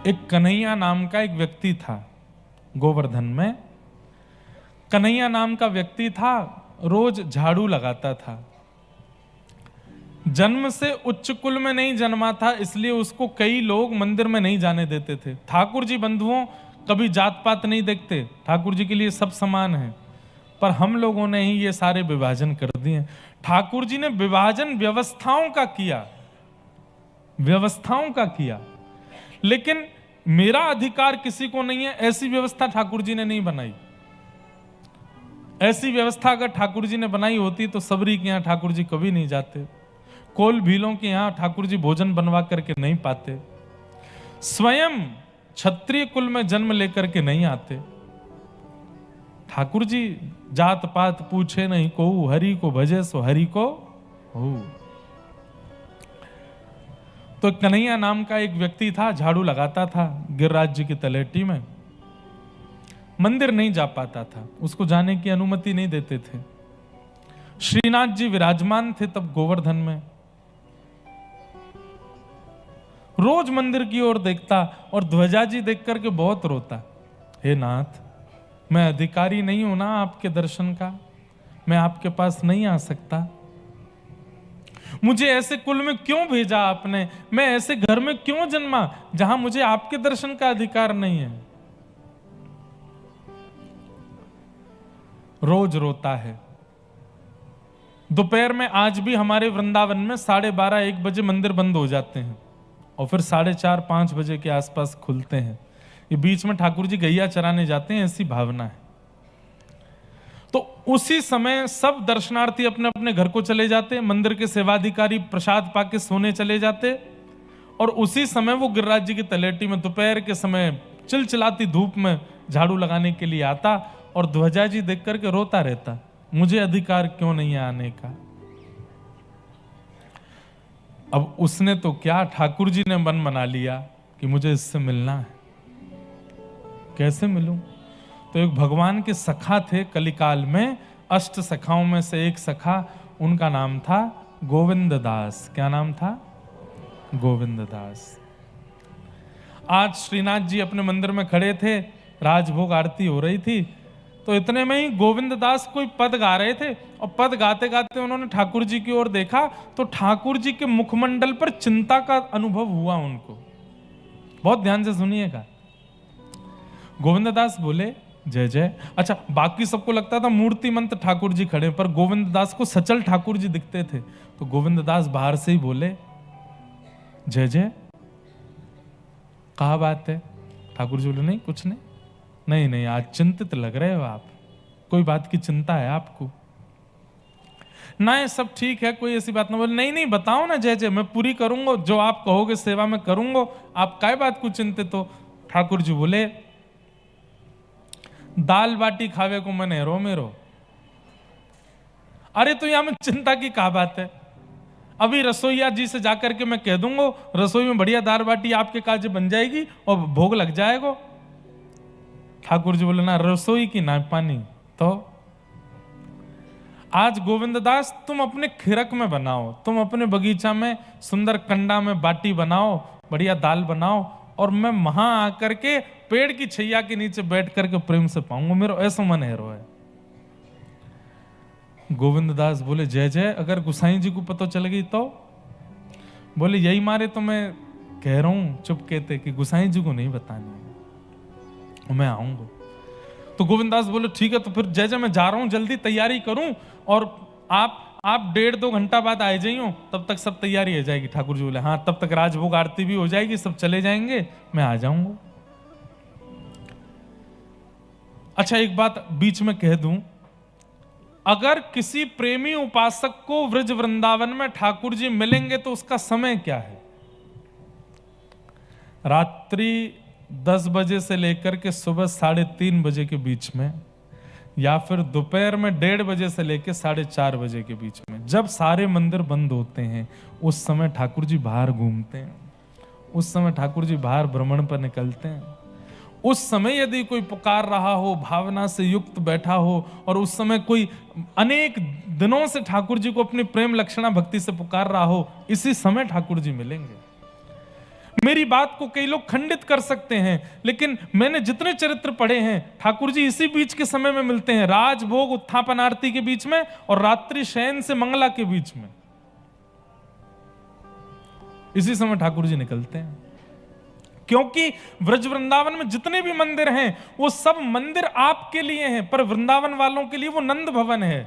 एक कन्हैया नाम का एक व्यक्ति था गोवर्धन में। कन्हैया नाम का व्यक्ति था, रोज झाड़ू लगाता था। जन्म से उच्च कुल में नहीं जन्मा था, इसलिए उसको कई लोग मंदिर में नहीं जाने देते थे। ठाकुर जी बंधुओं कभी जात पात नहीं देखते, ठाकुर जी के लिए सब समान है। पर हम लोगों ने ही ये सारे विभाजन कर दिए। ठाकुर जी ने विभाजन व्यवस्थाओं का किया, व्यवस्थाओं का किया, लेकिन मेरा अधिकार किसी को नहीं है, ऐसी व्यवस्था ठाकुर जी ने नहीं बनाई। ऐसी व्यवस्था अगर ठाकुर जी ने बनाई होती तो सबरी के यहां ठाकुर जी कभी नहीं जाते, कोल भीलों के यहां ठाकुर जी भोजन बनवा करके नहीं पाते, स्वयं क्षत्रिय कुल में जन्म लेकर के नहीं आते। ठाकुर जी जात पात पूछे नहीं को, हरि को भजे सो हरि को हो। तो कन्हैया नाम का एक व्यक्ति था, झाड़ू लगाता था गिरिराज जी की तलेटी में, मंदिर नहीं जा पाता था, उसको जाने की अनुमति नहीं देते थे। श्रीनाथ जी विराजमान थे तब गोवर्धन में, रोज मंदिर की ओर देखता और ध्वजा जी देख करके बहुत रोता। हे नाथ, मैं अधिकारी नहीं हूं ना आपके दर्शन का, मैं आपके पास नहीं आ सकता, मुझे ऐसे कुल में क्यों भेजा आपने, मैं ऐसे घर में क्यों जन्मा जहां मुझे आपके दर्शन का अधिकार नहीं है। रोज रोता है। दोपहर में आज भी हमारे वृंदावन में 12:30-1 बजे मंदिर बंद हो जाते हैं और फिर 4:30-5 बजे के आसपास खुलते हैं। ये बीच में ठाकुर जी गैया चराने जाते हैं, ऐसी भावना है। तो उसी समय सब दर्शनार्थी अपने अपने घर को चले जाते, मंदिर के सेवाधिकारी प्रसाद पाके सोने चले जाते, और उसी समय वो गिरिराज जी की तलेटी में दोपहर के समय चिलचिलाती धूप में झाड़ू लगाने के लिए आता और ध्वजा जी देख करके रोता रहता, मुझे अधिकार क्यों नहीं है आने का। अब उसने तो क्या, ठाकुर जी ने मन बना लिया कि मुझे इससे मिलना है। कैसे मिलूं? तो एक भगवान के सखा थे कलिकाल में, 8 सखाओं में से एक सखा, उनका नाम था गोविंद दास। क्या नाम था? गोविंद दास। आज श्रीनाथ जी अपने मंदिर में खड़े थे, राजभोग आरती हो रही थी, तो इतने में ही गोविंद दास कोई पद गा रहे थे और पद गाते गाते उन्होंने ठाकुर जी की ओर देखा तो ठाकुर जी के मुखमंडल पर चिंता का अनुभव हुआ उनको। बहुत ध्यान से सुनिएगा। गोविंद दास बोले जय जय। अच्छा, बाकी सबको लगता था मूर्तिमंत ठाकुर जी खड़े, पर गोविंद दास को सचल ठाकुर जी दिखते थे। तो गोविंद दास बाहर से ही बोले जय जय। कहा बात है? ठाकुर जी बोले नहीं कुछ नहीं। नहीं नहीं, आज चिंतित लग रहे हो आप, कोई बात की चिंता है आपको? ना ये सब ठीक है, कोई ऐसी बात ना। बोले नहीं नहीं, बताओ ना जय जय, मैं पूरी करूंगा, जो आप कहोगे सेवा में करूंगा, आप काय बात को चिंतित हो? ठाकुर जी बोले दाल बाटी खावे को मन है रो मेरो। अरे तो यहां में चिंता की क्या बात है? अभी रसोईया जी से जाकर के मैं कह दूंगा, रसोई में बढ़िया दाल बाटी आपके काज बन जाएगी और भोग लग जाएगा। ठाकुर जी बोले ना रसोई की ना पानी। तो आज गोविंद दास तुम अपने खिरक में बनाओ, तुम अपने बगीचा में सुंदर कंडा में बाटी बनाओ, बढ़िया दाल बनाओ, और मैं वहां आकर के पेड़ की छैया के नीचे बैठ करके प्रेम से पाऊंगा, मेरा ऐसा मन है रोए। गोविंद दास बोले जय जय, अगर गुसाई जी को पता चल गई तो? बोले यही मारे तो मैं कह रहा हूं चुप कहते कि गुसाई जी को नहीं बतानी, मैं आऊंगा। तो गोविंद दास बोले ठीक है, तो फिर जय जय मैं जा रहा हूं, जल्दी तैयारी करूं, और आप 1.5-2 घंटा बाद आ जाइयो, तब तक सब तैयारी हो जाएगी। ठाकुर जी बोले हाँ, तब तक राजभोग आरती भी हो जाएगी, सब चले जाएंगे, मैं आ जाऊंगा। अच्छा, एक बात बीच में कह दूं, अगर किसी प्रेमी उपासक को व्रज वृंदावन में ठाकुर जी मिलेंगे तो उसका समय क्या है? रात्रि 10 बजे से लेकर के सुबह 3:30 बजे के बीच में, या फिर दोपहर में 1:30 बजे से लेकर 4:30 बजे के बीच में, जब सारे मंदिर बंद होते हैं, उस समय ठाकुर जी बाहर घूमते हैं, उस समय ठाकुर जी बाहर भ्रमण पर निकलते हैं। उस समय यदि कोई पुकार रहा हो, भावना से युक्त बैठा हो, और उस समय कोई अनेक दिनों से ठाकुर जी को अपनी प्रेम लक्षणा भक्ति से पुकार रहा हो, इसी समय ठाकुर जी मिलेंगे। मेरी बात को कई लोग खंडित कर सकते हैं, लेकिन मैंने जितने चरित्र पढ़े हैं, ठाकुर जी इसी बीच के समय में मिलते हैं, राजभोग उत्थापन आरती के बीच में और रात्रि शयन से मंगला के बीच में। इसी समय ठाकुर जी निकलते हैं, क्योंकि ब्रज वृंदावन में जितने भी मंदिर हैं वो सब मंदिर आपके लिए हैं, पर वृंदावन वालों के लिए वो नंद भवन है।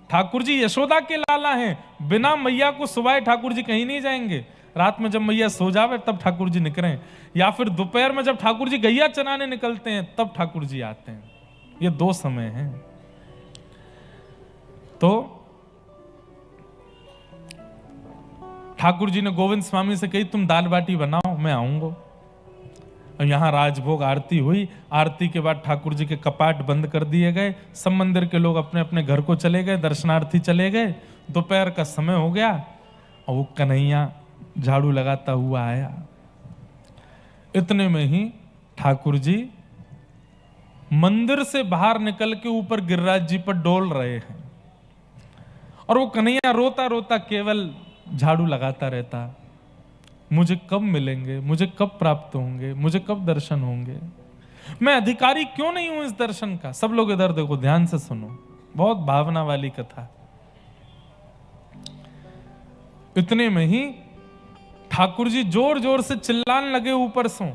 ठाकुर जी यशोदा के लाला हैं, बिना मैया को सुबाए ठाकुर जी कहीं नहीं जाएंगे। रात में जब मैया सो जावे तब ठाकुर जी निकलें, या फिर दोपहर में जब ठाकुर जी गैया चराने निकलते हैं तब ठाकुर जी आते हैं। ये दो समय हैं। तो ठाकुर जी ने गोविंद स्वामी से कही तुम दाल बाटी बनाओ, मैं आऊंगा। और यहां राजभोग आरती हुई। आरती के बाद ठाकुर जी के कपाट बंद कर दिए गए, सब मंदिर के लोग अपने अपने घर को चले गए, दर्शनार्थी चले गए। दोपहर का समय हो गया और वो कन्हैया झाड़ू लगाता हुआ आया। इतने में ही ठाकुर जी मंदिर से बाहर निकल के ऊपर गिरिराज जी पर डोल रहे हैं, और वो कन्हैया रोता रोता केवल झाड़ू लगाता रहता, मुझे कब मिलेंगे, मुझे कब प्राप्त होंगे, मुझे कब दर्शन होंगे, मैं अधिकारी क्यों नहीं हूं इस दर्शन का। सब लोग इधर देखो, ध्यान से सुनो, बहुत भावना वाली कथा। इतने में ही ठाकुर जी जोर जोर से चिल्लाने लगे ऊपर से।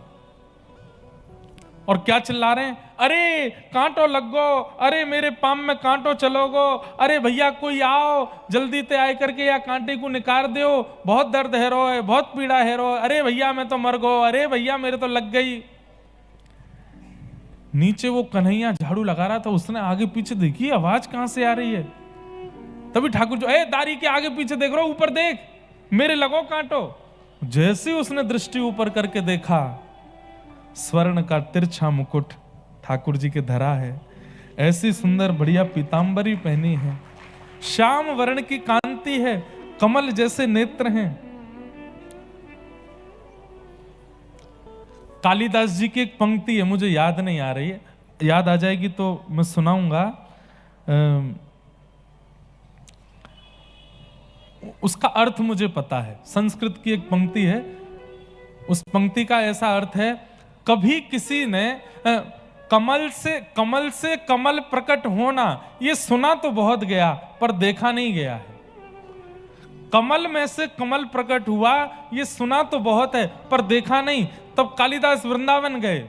और क्या चिल्ला रहे हैं? अरे कांटो लग गो, अरे मेरे पाम में कांटो चलो गो, अरे भैया कोई आओ जल्दी ते आए करके या कांटे को निकाल दो, बहुत दर्द है रो है, बहुत पीड़ा है रो, अरे भैया मैं तो मर गो, अरे भैया मेरे तो लग गई। नीचे वो कन्हैया झाड़ू लगा रहा था, उसने आगे पीछे देखी आवाज कहां से आ रही है। तभी ठाकुर जो दारी के आगे पीछे देख रहा, ऊपर देख, मेरे लगो कांटो। जैसे उसने दृष्टि ऊपर करके देखा, स्वर्ण का तिरछा मुकुट ठाकुर जी के धरा है, ऐसी सुंदर बढ़िया पीतांबरी पहनी है, श्याम वर्ण की कांति है, कमल जैसे नेत्र हैं। कालिदास जी की एक पंक्ति है, मुझे याद नहीं आ रही है, याद आ जाएगी तो मैं सुनाऊंगा। उसका अर्थ मुझे पता है, संस्कृत की एक पंक्ति है, उस पंक्ति का ऐसा अर्थ है, कभी किसी ने कमल से कमल प्रकट होना ये सुना तो बहुत गया, पर देखा नहीं गया है। कमल में से कमल प्रकट हुआ ये सुना तो बहुत है, पर देखा नहीं। तब कालिदास वृंदावन गए,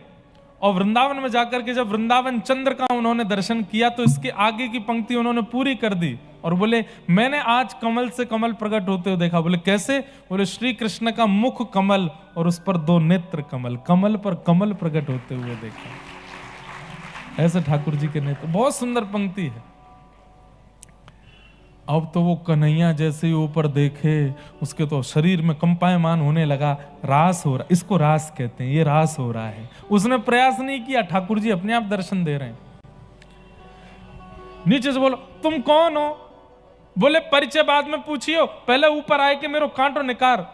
और वृंदावन में जाकर के जब वृंदावन चंद्र का उन्होंने दर्शन किया तो इसके आगे की पंक्ति उन्होंने पूरी कर दी, और बोले मैंने आज कमल से कमल प्रकट होते हुए देखा। बोले कैसे? बोले श्री कृष्ण का मुख कमल और उस पर दो नेत्र कमल, कमल पर कमल प्रकट होते हुए देखा। ऐसे ठाकुर जी के नेत्र, बहुत सुंदर पंक्ति है। अब तो वो कन्हैया जैसे ही ऊपर देखे, उसके तो शरीर में कंपायमान होने लगा, रास हो रहा, इसको रास कहते हैं, ये रास हो रहा है। उसने प्रयास नहीं किया, ठाकुर जी अपने आप दर्शन दे रहे हैं। नीचे से बोलो तुम कौन हो? बोले परिचय बाद में पूछियो, पहले ऊपर आए कि मेरो कांटो निकार।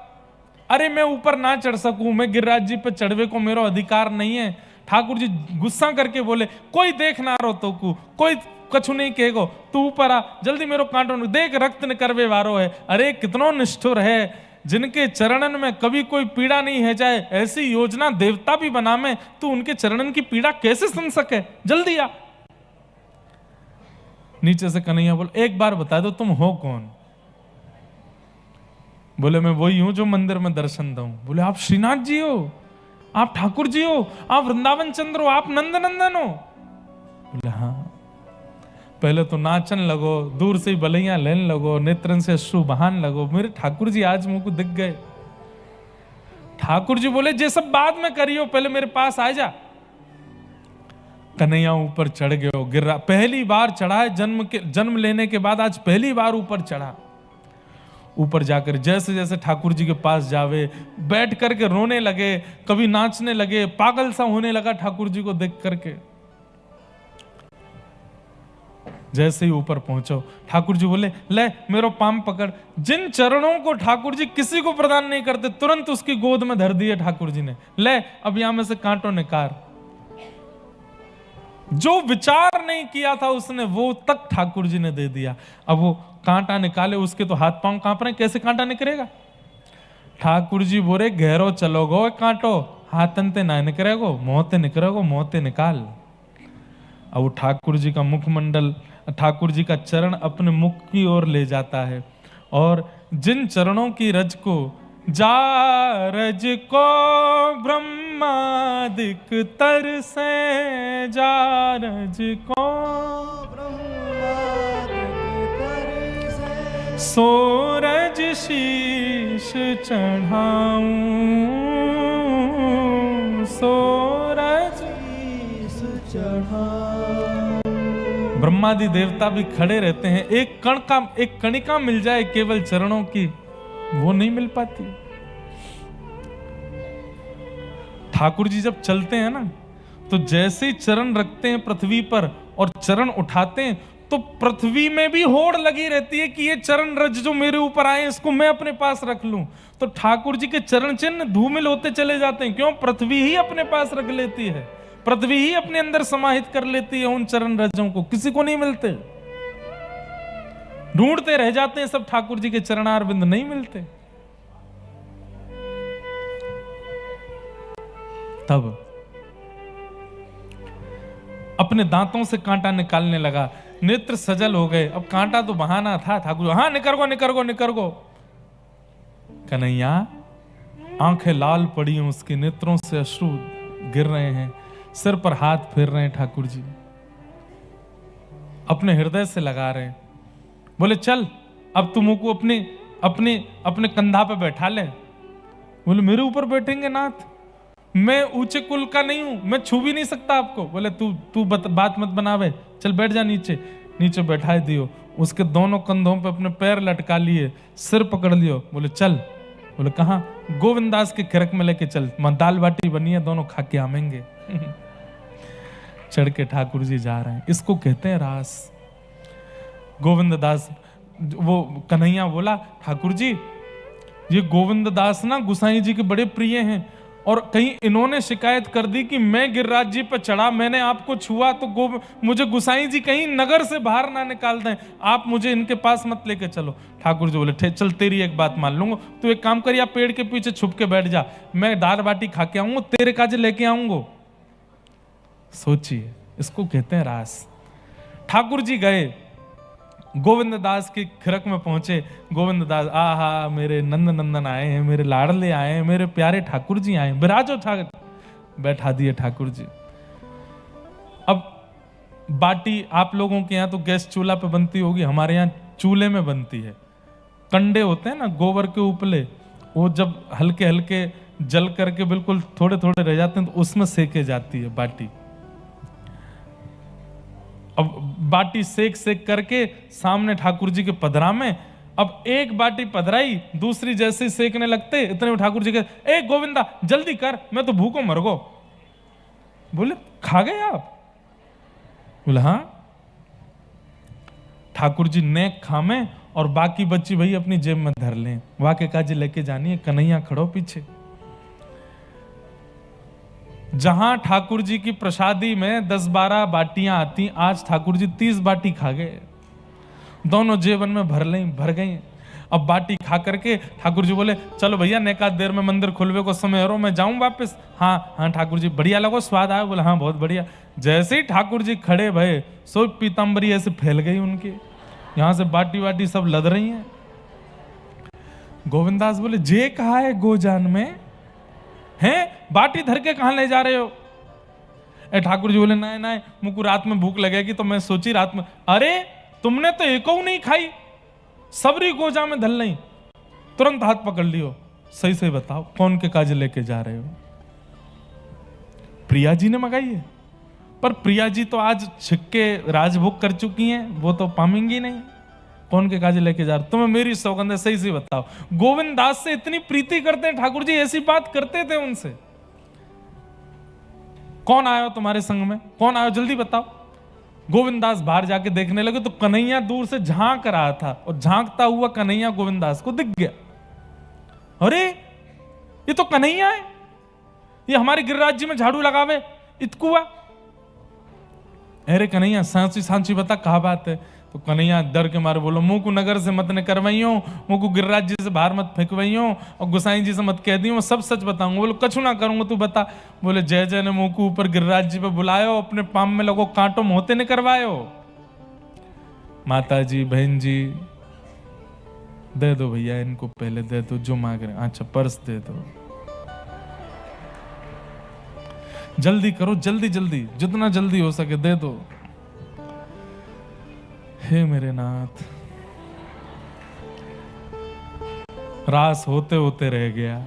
अरे मैं ऊपर ना चढ़ सकूं, मैं गिरिराज जी पे चढ़वे को मेरो अधिकार नहीं है। ठाकुर जी गुस्सा करके बोले कोई देख ना रो तो को, कोई कछु नहीं कहेगो, तू ऊपर आ जल्दी, मेरो कांटो देख, रक्त न करवे वारो है। अरे कितनो निष्ठुर है, जिनके चरणन में कभी कोई पीड़ा नहीं है जाए, ऐसी योजना देवता भी बनावे, तू उनके चरणन की पीड़ा कैसे सुन सके, जल्दी आ। नीचे से कन्हैया बोले एक बार बता दो तुम हो कौन? बोले मैं वही हूं जो मंदिर में दर्शन दूं। बोले आप श्रीनाथ जी हो, आप ठाकुर जी हो, आप वृंदावन चंद्र हो, आप नंद नंदन हो? बोले हाँ। पहले तो नाचन लगो, दूर से ही बलैया लेने लगो, नेत्रन से अश्रु बहान लगो, मेरे ठाकुर जी आज मुझको दिख गए। ठाकुर जी बोले जे सब बाद में करियो, पहले मेरे पास आ जा। कन्हैया ऊपर चढ़ गयो, गिर रहा, पहली बार चढ़ा है जन्म लेने के बाद, आज पहली बार ऊपर चढ़ा। ऊपर जाकर जैसे जैसे ठाकुर जी के पास जावे, बैठ करके रोने लगे, कभी नाचने लगे, पागल सा होने लगा ठाकुर जी को देख करके। जैसे ही ऊपर पहुंचो, ठाकुर जी बोले ले मेरो पाम पकड़। जिन चरणों को ठाकुर जी किसी को प्रदान नहीं करते, तुरंत उसकी गोद में धर दिए ठाकुर जी ने, ले अब यहां में से कांटो निकाल। जो विचार नहीं किया था उसने, वो तक ठाकुर जी ने दे दिया। अब वो कांटा निकाले, उसके तो हाथ पांव कांप रहे, कैसे कांटा निकलेगा? ठाकुर जी बोले गहरो चलोगो कांटो, हाथन ते ना निकरेगो, मोहते निकरेगो, मोहते निकाल। अब वो ठाकुर जी का मुखमंडल, ठाकुर जी का चरण अपने मुख की ओर ले जाता है, और जिन चरणों की रज को जा रज को ब्रह्मादिक तर से, जा रज को सोरज शीश चढ़ाऊं, सोरज शीश चढ़ाऊं। ब्रह्मादि देवता भी खड़े रहते हैं, एक कणिका मिल जाए केवल चरणों की, वो नहीं मिल पाती। ठाकुर जी जब चलते हैं ना, तो जैसे ही चरण रखते हैं पृथ्वी पर और चरण उठाते हैं, तो पृथ्वी में भी होड़ लगी रहती है कि ये चरण रज जो मेरे ऊपर आए इसको मैं अपने पास रख लूं। तो ठाकुर जी के चरण चिन्ह धूमिल होते चले जाते हैं। क्यों? पृथ्वी ही अपने पास रख लेती है, पृथ्वी ही अपने अंदर समाहित कर लेती है उन चरण रजों को, किसी को नहीं मिलते। ढूंढते रह जाते हैं सब, ठाकुर जी के चरणारविंद नहीं मिलते। तब अपने दांतों से कांटा निकालने लगा, नेत्र सजल हो गए। अब कांटा तो बहाना था, ठाकुर हाँ निकरगो निकरगो निकरगो। कन्हैया आंखें लाल पड़ी हैं, उसके नेत्रों से अश्रु गिर रहे हैं, सिर पर हाथ फेर रहे हैं ठाकुर जी, अपने हृदय से लगा रहे हैं। बोले चल अब तुम को अपने अपने अपने कंधा पे बैठा ले। बोले मेरे ऊपर बैठेंगे नाथ, मैं ऊंचे कुल का नहीं हूं, मैं छू भी नहीं सकता आपको। बोले तू बात मत बनावे, चल बैठ जा नीचे। नीचे बैठा दियो, उसके दोनों कंधों पे अपने पैर लटका लिए, सिर पकड़ लियो। बोले चल। बोले कहाँ? गोविंदास के खिरक में लेके चल, दाल बाटी बनी है, दोनों खा के आवेंगे। चढ़ के ठाकुर जी जा रहे हैं, इसको कहते हैं रास। गोविंद दास, वो कन्हैया बोला ठाकुर जी ये गोविंद दास ना गुसाई जी के बड़े प्रिय हैं, और कहीं इन्होंने शिकायत कर दी कि मैं गिरिराज जी पर चढ़ा, मैंने आपको छुआ, तो मुझे गुसाई जी कहीं नगर से बाहर ना निकाल दें, आप मुझे इनके पास मत लेके चलो। ठाकुर जी बोले चल तेरी एक बात मान लूंगा, तू एक काम कर, या पेड़ के पीछे छुप के बैठ जा, मैं दाल बाटी खा के आऊंगा, तेरे काजे लेके आऊंगा। सोचिए, इसको कहते हैं रास। ठाकुर जी गए, गोविंद दास के खिरक में पहुंचे। गोविंद दास, आहा मेरे नंद नंदन आए हैं, मेरे लाडले आए हैं, मेरे प्यारे ठाकुर जी आए हैं, बिराजो ठाकुर। बैठा दिए ठाकुर जी। अब बाटी आप लोगों के यहाँ तो गैस चूल्हा पे बनती होगी, हमारे यहाँ चूल्हे में बनती है। कंडे होते हैं ना गोबर के उपले, वो जब हल्के हल्के जल करके बिल्कुल थोड़े थोड़े रह जाते हैं, तो उसमें सेके जाती है बाटी। अब बाटी सेक सेक करके सामने ठाकुर जी के पधरा में, अब एक बाटी पधराई, दूसरी जैसे सेकने लगते, इतने में ठाकुर जी के, ए गोविंदा जल्दी कर, मैं तो भूखों मर गो। बोले खा गए आप? बोले हाँ। ठाकुर जी नेक खामे और बाकी बच्ची भाई अपनी जेब में धर लें, वाके काजी लेके जानी है। कन्हैया खड़ो पीछे। जहां ठाकुर जी की प्रसादी में 10-12 बाटियां आती, आज ठाकुर जी 30 बाटी खा गए, दोनों जेबन में भर गई। अब बाटी खा करके ठाकुर जी बोले चलो भैया नेका देर में मंदिर खुलवे को समय हो, मैं जाऊं वापस। हाँ हाँ ठाकुर जी, बढ़िया लगो, स्वाद आया? बोले हाँ बहुत बढ़िया। जैसे ही ठाकुर जी खड़े भये, सो पीताम्बरी ऐसे फैल गई उनकी, यहां से बाटी वाटी सब लद रही हैं। गोविंदास बोले जे कहा है गोजान में हैं, बाटी धर के कहां ले जा रहे हो? ठाकुर जी बोले नहीं नहीं, मुझको रात में भूख लगेगी तो मैं सोची रात में। अरे तुमने तो एको नहीं खाई, सबरी गोजा में धल नहीं। तुरंत हाथ पकड़ लियो, सही सही बताओ कौन के काज लेके जा रहे हो? प्रिया जी ने मंगाई है, पर प्रिया जी तो आज छिक्के राजभोग कर चुकी हैं, वो तो पामेंगी नहीं। कौन के काज लेके जा रहे? तुम्हें मेरी सौगंध है, सही सही बताओ। गोविंद दास से इतनी प्रीति करते हैं ठाकुर जी, ऐसी बात करते थे उनसे। कौन आया तुम्हारे संग में? कौन आया जल्दी बताओ। गोविंद दास बाहर जाके देखने लगे तो कन्हैया दूर से झांक रहा था, और झांकता हुआ कन्हैया गोविंद दास को दिख गया। अरे ये तो कन्हैया है, ये हमारे गिरिराज जी में झाड़ू लगावे इतकुआ। अरे कन्हैया सांची सांची बता कहा बात है? तो कन्हैया डर के मारे बोलो, मुंह को नगर से मत न करवाइयो, मुंह को गिरिराज जी से बाहर मत फेंकवाइयो, और गोसाई जी से मत कह दियो, मैं सब सच बताऊंगा। बोलो कछु ना करूंगा, तू बता। बोले जय जय ने मुंह को ऊपर गिरिराज जी पे बुलायो, अपने पाम में लगो कांटो मोहते ने करवायो। माता जी बहन जी दे दो भैया इनको, पहले दे दो जो मांग रहे। अच्छा पर्स दे दो, जल्दी करो, जल्दी जल्दी, जितना जल्दी हो सके दे दो। हे मेरे नाथ, रास होते होते रह गया।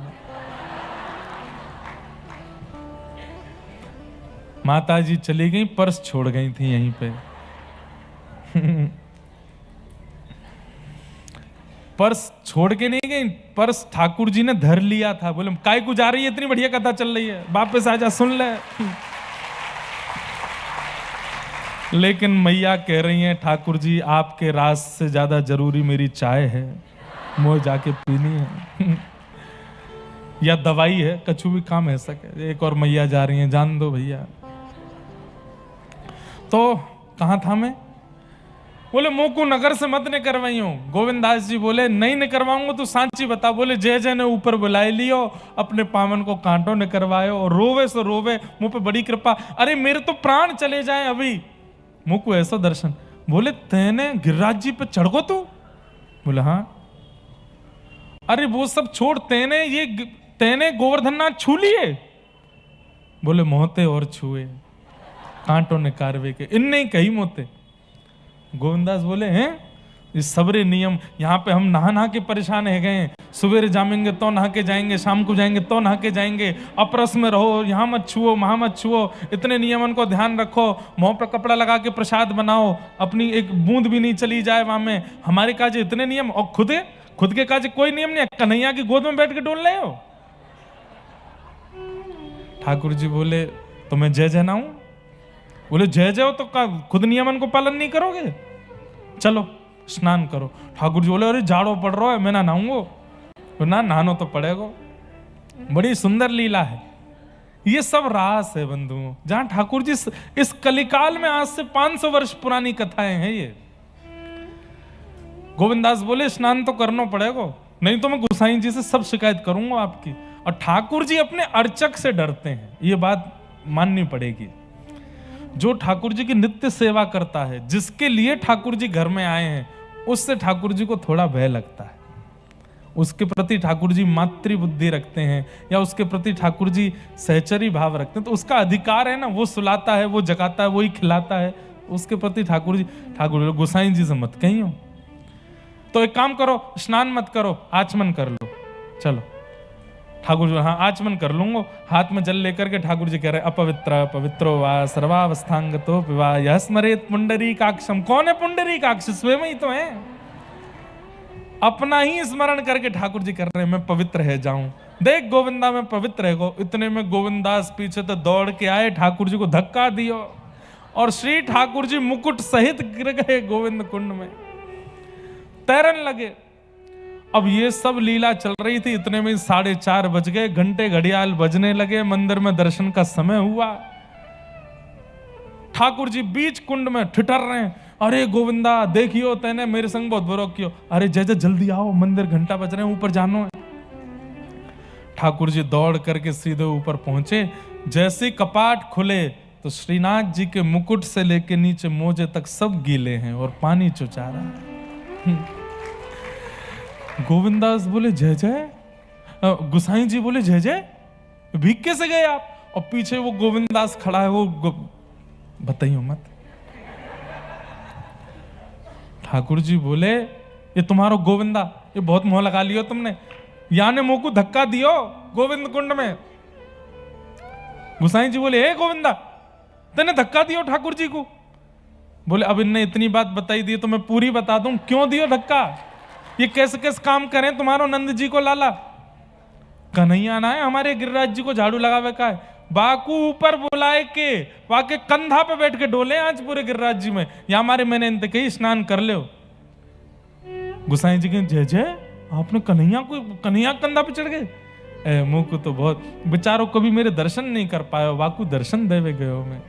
माता जी चली गई, पर्स छोड़ गई थी यहीं पे। पर्स छोड़ के नहीं गई, पर्स ठाकुर जी ने धर लिया था। बोले काय को जा रही है, इतनी बढ़िया कथा चल रही है, वापस आजा सुन ले। लेकिन मैया कह रही हैं, ठाकुर जी आपके राज से ज्यादा जरूरी मेरी चाय है, मुझे जाके पीनी है। या दवाई है, कछु भी काम है सके। एक और मैया जा रही हैं, जान दो भैया। तो कहां था मैं? बोले मुंह को नगर से मत ने करवाइयो। गोविंदास जी बोले नहीं न करवाऊंगा, तो सांची बता। बोले जय जय ने ऊपर बुलाए लियो, अपने पावन को कांटों ने करवायो, और रोवे सो रोवे, मुंह पे बड़ी कृपा। अरे मेरे तो प्राण चले जाए अभी, मुंह को ऐसा दर्शन। बोले तेने गिरिराज जी पे चढ़ गो तू? बोले हाँ। अरे वो सब छोड़, तेने गोवर्धन नाथ छू लिए? बोले मोहते और छुए, कांटों ने कारवे के, इनने ही कही मोते। गोविंदास बोले हैं ये सबरे नियम, यहाँ पे हम नहा नहा के परेशान है गए। सुबह जामेंगे तो नहा के जाएंगे, शाम को जाएंगे तो नहा के जाएंगे, अपरस में रहो, यहाँ मत छुओ वहां मत छुओ, इतने नियमन को ध्यान रखो, मुंह पर कपड़ा लगा के प्रसाद बनाओ, अपनी एक बूंद भी नहीं चली जाए वहां में। हमारे काज इतने नियम, और खुद के काज कोई नियम नहीं। कन्हैया की गोद में बैठ के डोल रहे हो। ठाकुर जी बोले तो मैं जय जय नाऊं? बोले जय जय हो तो खुद नियमन को पालन नहीं करोगे? चलो स्नान करो। ठाकुर जी बोले अरे जाड़ो पड़ रहा है, मैं ना नहाऊंगो। तो ना नहानो तो पड़ेगा। बड़ी सुंदर लीला है। ये सब रास है बंधुओं, जहां ठाकुर जी इस कलिकाल में आज से 500 वर्ष पुरानी कथाएं हैं ये। गोविंदास बोले स्नान तो करना पड़ेगा, नहीं तो मैं गोसाई जी से सब शिकायत करूंगा आपकी। और ठाकुर जी अपने अर्चक से डरते हैं, ये बात माननी पड़ेगी। जो ठाकुर जी की नित्य सेवा करता है, जिसके लिए ठाकुर जी घर में आए हैं, उससे ठाकुर जी को थोड़ा भय लगता है। उसके प्रति ठाकुर जी मातृ बुद्धि रखते हैं, या उसके प्रति ठाकुर जी सहचरी भाव रखते हैं, तो उसका अधिकार है ना, वो सुलाता है, वो जगाता है, वो ही खिलाता है। उसके प्रति ठाकुर गोसाई जी से मत कहियो। तो एक काम करो, स्नान मत करो, आचमन कर लो। चलो ठाकुर जी हाँ आचमन कर लूंगा। हाथ में जल लेकर के ठाकुर जी कह रहे अपवित्र पवित्रो वा सर्वावस्थांगतो पिवा यह स्मरेत पुंडरीकाक्षम। कौन है पुंडरीकाक्ष? स्वयं ही तो है। अपना ही स्मरण करके ठाकुर जी कर रहे हैं मैं पवित्र है जाऊं। देख गोविंदा मैं पवित्र है गो। इतने में गोविंदास पीछे तो दौड़ के आए, ठाकुर जी को धक्का दियो, और श्री ठाकुर जी मुकुट सहित गिर गए गोविंद कुंड में, तैरन लगे। अब ये सब लीला चल रही थी, इतने में 4:30 बज गए, घंटे घड़ियाल बजने लगे, मंदिर में दर्शन का समय हुआ। ठाकुर जी बीच कुंड में ठिठर रहे हैं, अरे गोविंदा देखियो तेने मेरे संग बहुत बुरा कियो। अरे जय जय जल्दी आओ, मंदिर घंटा बज रहे हैं, ऊपर जानो है। ठाकुर जी दौड़ करके सीधे ऊपर पहुंचे। जैसे कपाट खुले तो श्रीनाथ जी के मुकुट से लेके नीचे मोजे तक सब गीले हैं और पानी चुचा रहा है। गोविंदास बोले जय जय, गुसाई जी बोले जय जय, भीग कैसे गए आप? और पीछे वो गोविंदास खड़ा है, वो बताइयो मत। ठाकुर जी बोले ये तुम्हारो गोविंदा, ये बहुत मोह लगा लियो तुमने, याने मुंह को धक्का दियो गोविंद कुंड में। गुसाई जी बोले हे गोविंदा तेने धक्का दियो ठाकुर जी को? बोले अब इनने इतनी बात बताई दी तो मैं पूरी बता दूं, क्यों दियो धक्का, ये कैसे कैसे काम करें तुम्हारो नंद जी को लाला। कन्हैया ना है हमारे गिरिराज जी को झाड़ू लगावे का है, बाकू ऊपर बुलाए के वाके कंधा पे बैठ के डोले आज पूरे गिरिराज जी में, या हमारे मैंने इनते कही स्नान कर ले। गुसाई जी के जय जय, आपने कन्हैया कंधा पे चढ़ गए। मुंह को तो बहुत बेचारों कभी मेरे दर्शन नहीं कर पाए, वाकू दर्शन देवे गयो में।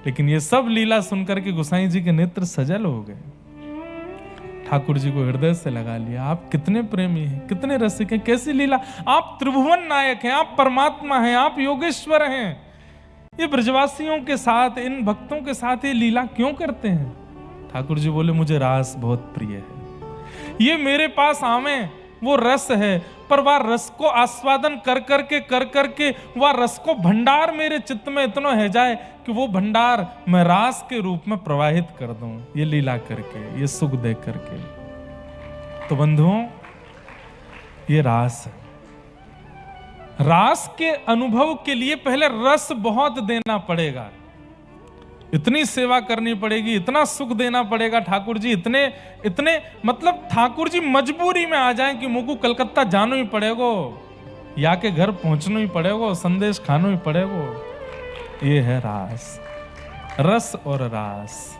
लेकिन ये सब लीला सुनकर के गुसाई जी के नेत्र सजल हो गए। ठाकुर जी को हृदय से लगा लिया। आप कितने प्रेमी हैं, कितने रसिक हैं, कैसी लीला। आप त्रिभुवन नायक हैं, आप परमात्मा हैं, आप योगेश्वर हैं। ये ब्रजवासियों के साथ, इन भक्तों के साथ ये लीला क्यों करते हैं? ठाकुर जी बोले मुझे रास बहुत प्रिय है। ये मेरे पास आवे वो रस है, पर वह रस को आस्वादन कर करके वह रस को भंडार मेरे चित्त में इतना है जाए कि वो भंडार मैं रास के रूप में प्रवाहित कर दूं, ये लीला करके, ये सुख दे करके। तो बंधुओं, ये रास है। रास के अनुभव के लिए पहले रस बहुत देना पड़ेगा, इतनी सेवा करनी पड़ेगी, इतना सुख देना पड़ेगा। ठाकुर जी इतने मतलब ठाकुर जी मजबूरी में आ जाएं कि मुझको कलकत्ता जाना ही पड़ेगो, या के घर पहुंचना ही पड़ेगो, संदेश खाना ही पड़ेगो। ये है रास, रस और रास।